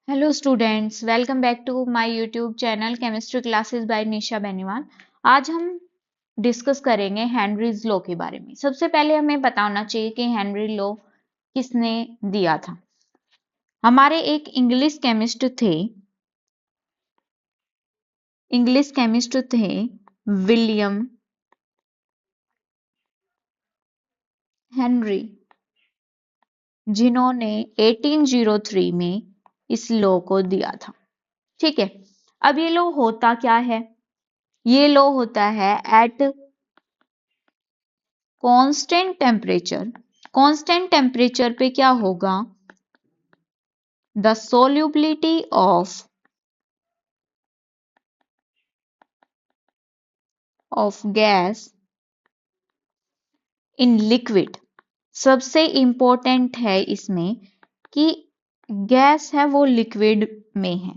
Hello students, welcome back to my YouTube channel chemistry classes by Nisha Beniwal. आज हम discuss करेंगे Henry's law के बारे में। सबसे पहले हमें बताना चाहिए कि हेनरी लॉ किसने दिया था। हमारे एक इंग्लिश केमिस्ट थे विलियम हेनरी, जिन्होंने 1803 में इस लॉ को दिया था। ठीक है, अब ये लॉ होता क्या है? ये लॉ होता है एट कांस्टेंट टेम्परेचर पे क्या होगा? The solubility of gas in liquid. सबसे इंपॉर्टेंट है इसमें कि गैस है वो लिक्विड में है,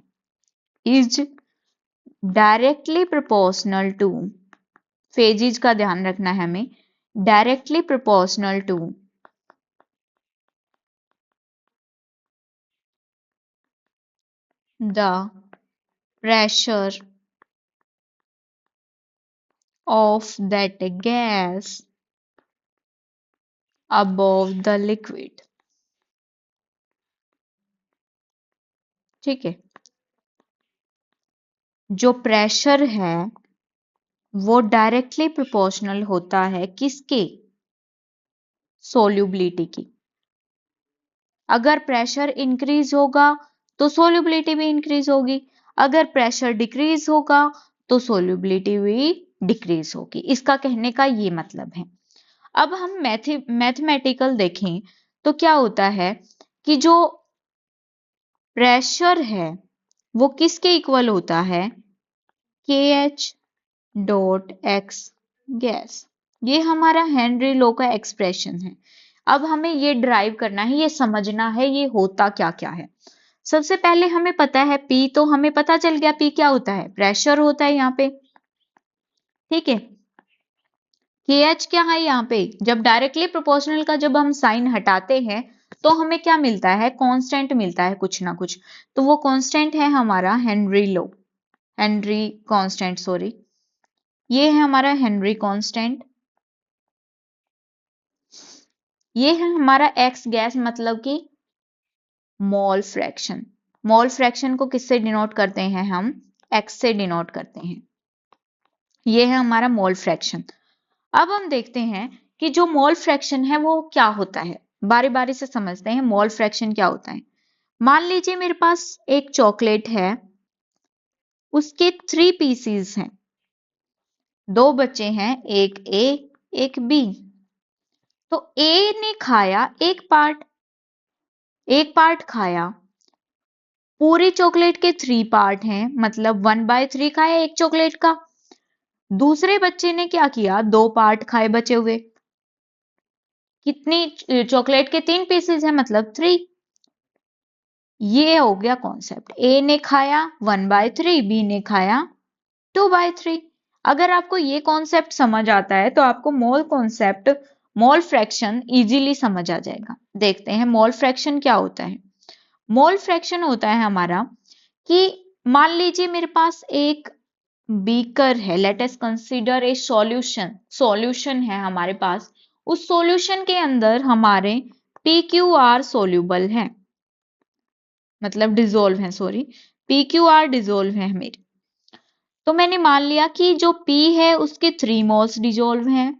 is directly proportional to, phases का ध्यान रखना है हमें, directly proportional to the pressure of that gas above the liquid। ठीक है, जो प्रेशर है वो डायरेक्टली प्रोपोर्शनल होता है किसके? सोल्यूबिलिटी की। अगर प्रेशर इंक्रीज होगा तो सोल्यूबिलिटी भी इंक्रीज होगी, अगर प्रेशर डिक्रीज होगा तो सोल्यूबिलिटी भी डिक्रीज होगी। इसका कहने का ये मतलब है। अब हम मैथमेटिकल देखें तो क्या होता है कि जो प्रेशर है वो किसके इक्वल होता है? KH dot x gas. ये हमारा हेनरी लॉ का एक्सप्रेशन है। अब हमें ये ड्राइव करना है, ये समझना है ये होता क्या क्या है। सबसे पहले हमें पता है P, तो हमें पता चल गया P क्या होता है? प्रेशर होता है यहाँ पे। ठीक है, KH क्या है यहाँ पे? जब डायरेक्टली प्रोपोर्शनल का जब हम साइन हटाते हैं तो हमें क्या मिलता है? कांस्टेंट मिलता है कुछ ना कुछ। तो वो कांस्टेंट है हमारा हेनरी कांस्टेंट, सॉरी, ये है हमारा हेनरी कांस्टेंट। ये है हमारा एक्स गैस, मतलब कि मोल फ्रैक्शन। मोल फ्रैक्शन को किससे डिनोट करते हैं हम? एक्स से डिनोट करते हैं। ये है हमारा मोल फ्रैक्शन। अब हम देखते हैं कि जो मोल फ्रैक्शन है वो क्या होता है। बारी बारी से समझते हैं मोल फ्रैक्शन क्या होता है। मान लीजिए मेरे पास एक चॉकलेट है, उसके 3 पीसीज हैं, 2 बच्चे हैं, एक ए एक बी। तो ए ने खाया एक पार्ट खाया। पूरी चॉकलेट के 3 पार्ट हैं, मतलब 1/3 खाया एक चॉकलेट का। दूसरे बच्चे ने क्या किया? 2 पार्ट खाए बचे हुए। कितनी चॉकलेट के 3 पीसेस हैं, मतलब 3। ये हो गया कॉन्सेप्ट। ए ने खाया 1/3, बी ने खाया 2/3। अगर आपको ये कॉन्सेप्ट समझ आता है तो आपको मोल फ्रैक्शन इजीली समझ आ जाएगा। देखते हैं मोल फ्रैक्शन क्या होता है। मोल फ्रैक्शन होता है हमारा कि मान लीजिए मेरे पास एक बीकर है, let us consider a solution है हमारे पास। उस सॉल्यूशन के अंदर हमारे PQR सोल्यूबल है, मतलब डिजोल्व है, सॉरी, PQR डिजोल्व है मेरे। तो मैंने मान लिया कि जो P है उसके 3 मोल्स डिजोल्व हैं,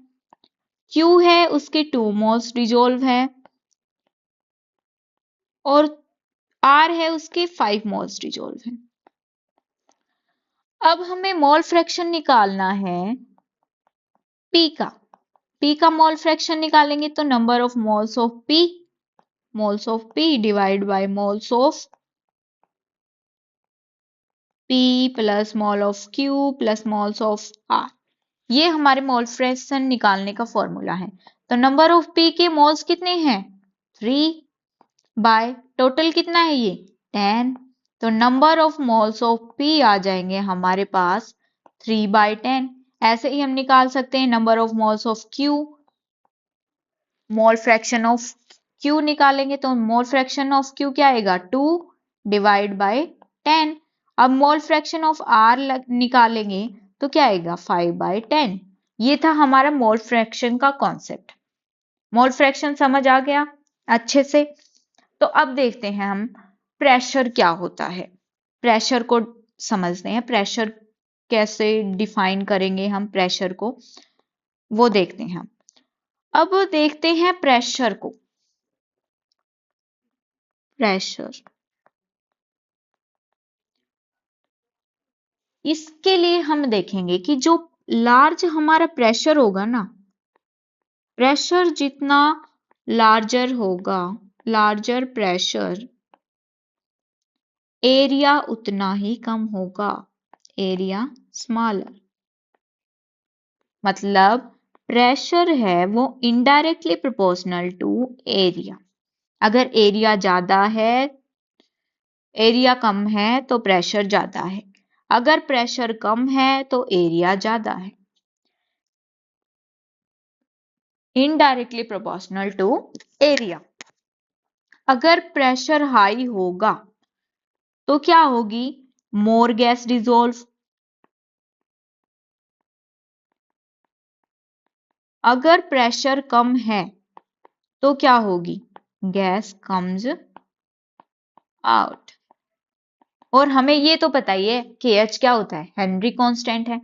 Q है उसके 2 मोल्स डिजोल्व है, और R है उसके 5 मोल्स डिजोल्व है। अब हमें मोल फ्रैक्शन निकालना है P का। P का मोल फ्रैक्शन निकालेंगे तो number of moles of P divide by moles of P plus mole of Q plus moles of R। ये हमारे मोल फ्रैक्शन निकालने का फॉर्मूला है। तो नंबर ऑफ P के मोल्स कितने हैं? 3 बाय टोटल कितना है ये? 10। तो number of moles of P आ जाएंगे हमारे पास 3/10। ऐसे ही हम निकाल सकते हैं number of moles of Q। Mole fraction of Q निकालेंगे तो मोल फ्रैक्शन ऑफ Q क्या आएगा? 2 डिवाइड बाय 10। अब मोल फ्रैक्शन ऑफ आर निकालेंगे तो क्या आएगा 5/10। ये था हमारा मोल फ्रैक्शन का कॉन्सेप्ट। मोल फ्रैक्शन समझ आ गया अच्छे से। तो अब देखते हैं हम प्रेशर क्या होता है। प्रेशर को समझते हैं, प्रेशर कैसे डिफाइन करेंगे हम प्रेशर को, वो देखते हैं। अब देखते हैं प्रेशर को। प्रेशर, इसके लिए हम देखेंगे कि जो लार्ज हमारा प्रेशर होगा ना, प्रेशर जितना लार्जर होगा, लार्जर प्रेशर, एरिया उतना ही कम होगा, एरिया स्मॉलर। मतलब प्रेशर है वो इनडायरेक्टली प्रोपोर्शनल टू एरिया। अगर एरिया ज्यादा है, एरिया कम है तो प्रेशर ज्यादा है, अगर प्रेशर कम है तो एरिया ज्यादा है। Indirectly proportional to area. अगर प्रेशर हाई होगा तो क्या होगी, मोर गैस डिजोल्व। अगर प्रेशर कम है तो क्या होगी, गैस कम्स आउट। और हमें ये तो पता ही है कि एच क्या होता है, हेनरी कांस्टेंट है।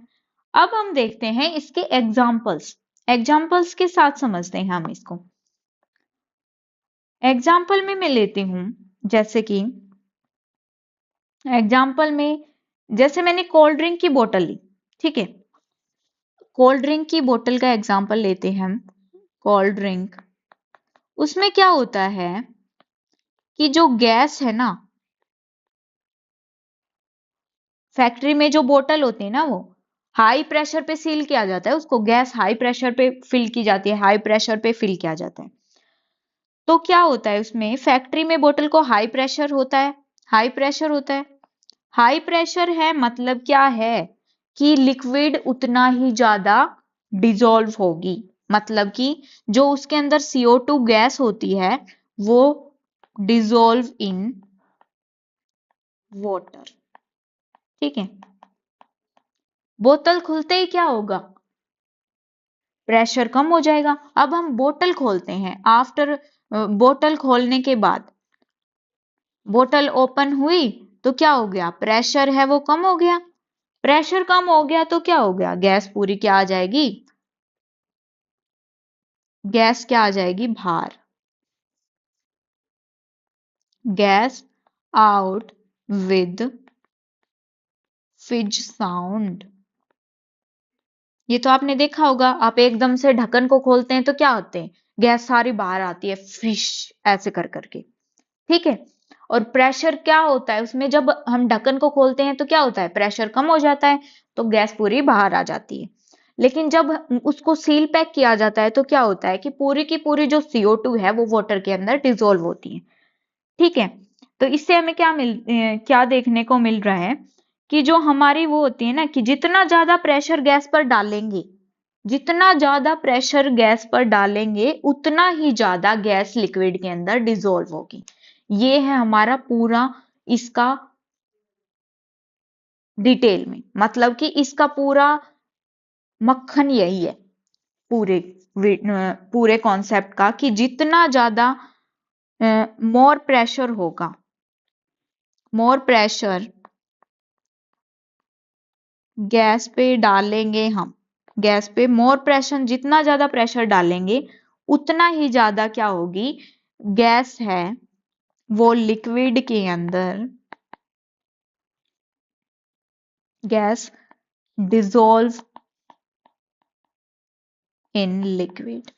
अब हम देखते हैं इसके एग्जाम्पल्स, एग्जाम्पल्स के साथ समझते हैं हम इसको। एग्जाम्पल में मैं लेती हूं, जैसे कि एग्जाम्पल में जैसे मैंने कोल्ड ड्रिंक की बोतल ली, ठीक है, कोल्ड ड्रिंक की बोतल का एग्जाम्पल लेते हैं हम। कोल्ड ड्रिंक, उसमें क्या होता है कि जो गैस है ना, फैक्ट्री में जो बोतल होती है ना, वो हाई प्रेशर पे सील किया जाता है, उसको गैस हाई प्रेशर पे फिल की जाती है, हाई प्रेशर पे फिल किया जाता है। तो क्या होता है उसमें, फैक्ट्री में बोतल को हाई प्रेशर होता है, हाई प्रेशर होता है। हाई प्रेशर है मतलब क्या है कि लिक्विड उतना ही ज्यादा डिजोल्व होगी, मतलब कि जो उसके अंदर CO2 गैस होती है वो डिजोल्व इन वाटर, ठीक है। बोतल खुलते ही क्या होगा, प्रेशर कम हो जाएगा। अब हम बोतल खोलते हैं, आफ्टर बोतल खोलने के बाद बोतल ओपन हुई तो क्या हो गया, प्रेशर है वो कम हो गया। प्रेशर कम हो गया तो क्या हो गया, गैस पूरी क्या आ जाएगी, गैस क्या आ जाएगी बाहर, गैस आउट विद फिज साउंड। ये तो आपने देखा होगा, आप एकदम से ढक्कन को खोलते हैं तो क्या होते हैं, गैस सारी बाहर आती है, फिश ऐसे कर करके, ठीक है। और प्रेशर क्या होता है उसमें, जब हम ढक्कन को खोलते हैं तो क्या होता है, प्रेशर कम हो जाता है तो गैस पूरी बाहर आ जाती है। लेकिन जब उसको सील पैक किया जाता है तो क्या होता है कि पूरी की पूरी जो CO2 है वो वाटर के अंदर डिजोल्व होती है, ठीक है। तो इससे हमें क्या देखने को मिल रहा है कि जो हमारी वो होती है ना, कि जितना ज्यादा प्रेशर गैस पर डालेंगे, जितना ज्यादा प्रेशर गैस पर डालेंगे उतना ही ज्यादा गैस लिक्विड के अंदर डिजोल्व होगी। ये है हमारा पूरा इसका डिटेल में, मतलब कि इसका पूरा मक्खन यही है पूरे पूरे कॉन्सेप्ट का, कि जितना ज्यादा मोर प्रेशर होगा, मोर प्रेशर गैस पे डालेंगे हम, गैस पे मोर प्रेशर, जितना ज्यादा प्रेशर डालेंगे उतना ही ज्यादा क्या होगी, गैस है वो लिक्विड के अंदर, गैस डिजोल्व इन लिक्विड।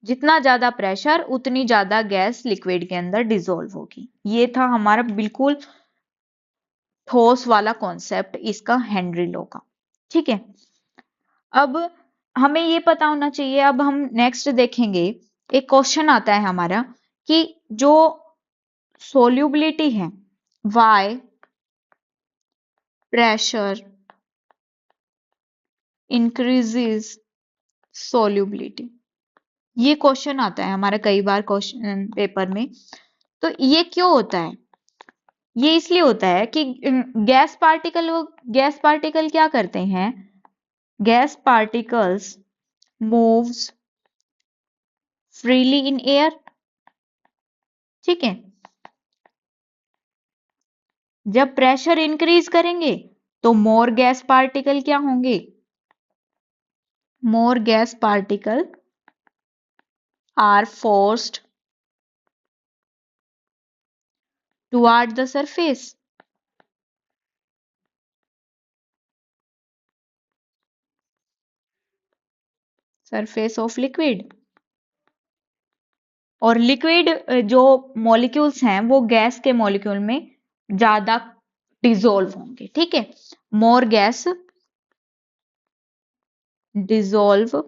जितना ज्यादा प्रेशर उतनी ज्यादा गैस लिक्विड के अंदर डिजोल्व होगी। ये था हमारा बिल्कुल ठोस वाला कॉन्सेप्ट इसका, हेनरी लॉ का, ठीक है। अब हमें ये पता होना चाहिए, अब हम नेक्स्ट देखेंगे, एक क्वेश्चन आता है हमारा कि जो सोल्यूबिलिटी है, वाई प्रेशर इंक्रीजेस सोल्यूबिलिटी, ये क्वेश्चन आता है हमारा कई बार क्वेश्चन पेपर में। तो ये क्यों होता है, ये इसलिए होता है कि गैस पार्टिकल क्या करते हैं, gas particles moves freely in air. ठीक है, जब प्रेशर इंक्रीज करेंगे तो मोर गैस पार्टिकल क्या होंगे, more gas particle are forced toward the surface. Surface of liquid. और लिक्विड जो मॉलिक्यूल्स हैं वो गैस के मॉलिक्यूल में ज्यादा डिसॉल्व होंगे। ठीक है, मोर गैस डिसॉल्व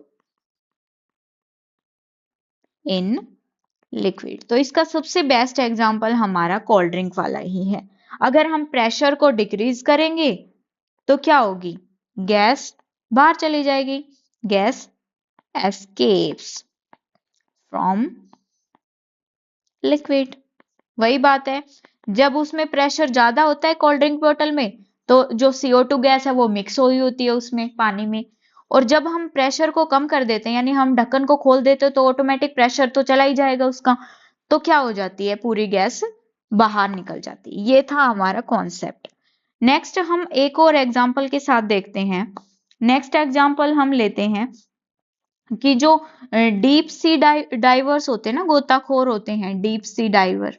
इन लिक्विड। तो इसका सबसे बेस्ट एग्जांपल हमारा कोल्ड ड्रिंक वाला ही है। अगर हम प्रेशर को डिक्रीज करेंगे तो क्या होगी, गैस बाहर चली जाएगी, गैस एस्केप्स फ्रॉम लिक्विड। वही बात है, जब उसमें प्रेशर ज्यादा होता है कोल्ड ड्रिंक बोतल में तो जो CO2 गैस है वो मिक्स हुई होती है उसमें पानी में। और जब हम प्रेशर को कम कर देते हैं यानी हम ढक्कन को खोल देते हैं तो ऑटोमेटिक प्रेशर तो चला ही जाएगा उसका, तो क्या हो जाती है, पूरी गैस बाहर निकल जाती है। ये था हमारा कॉन्सेप्ट। नेक्स्ट हम एक और एग्जांपल के साथ देखते हैं। नेक्स्ट एग्जांपल हम लेते हैं कि जो डीप सी डाइवर्स होते हैं ना, गोताखोर होते हैं, डीप सी डाइवर,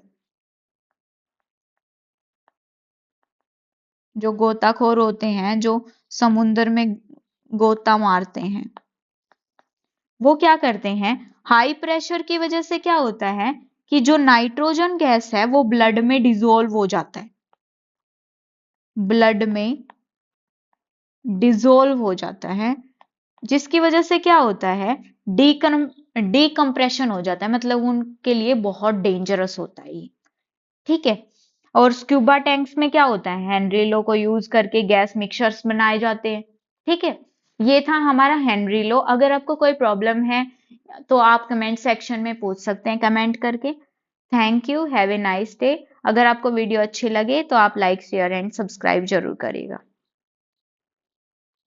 जो गोताखोर होते हैं जो समुद्र में गोता मारते हैं, वो क्या करते हैं, हाई प्रेशर की वजह से क्या होता है कि जो नाइट्रोजन गैस है वो ब्लड में डिसॉल्व हो जाता है, ब्लड में डिसॉल्व हो जाता है, जिसकी वजह से क्या होता है, डीकम्प्रेशन हो जाता है, मतलब उनके लिए बहुत डेंजरस होता है ये। ठीक है, और स्क्यूबा टैंक्स में क्या होता है, हेनरी लो को यूज करके गैस मिक्सचर्स बनाए जाते हैं। ठीक है, ये था हमारा हेनरी लो। अगर आपको कोई प्रॉब्लम है तो आप कमेंट सेक्शन में पूछ सकते हैं कमेंट करके। Thank you, have a nice day. अगर आपको वीडियो अच्छी लगे तो आप लाइक शेयर एंड सब्सक्राइब जरूर करिएगा।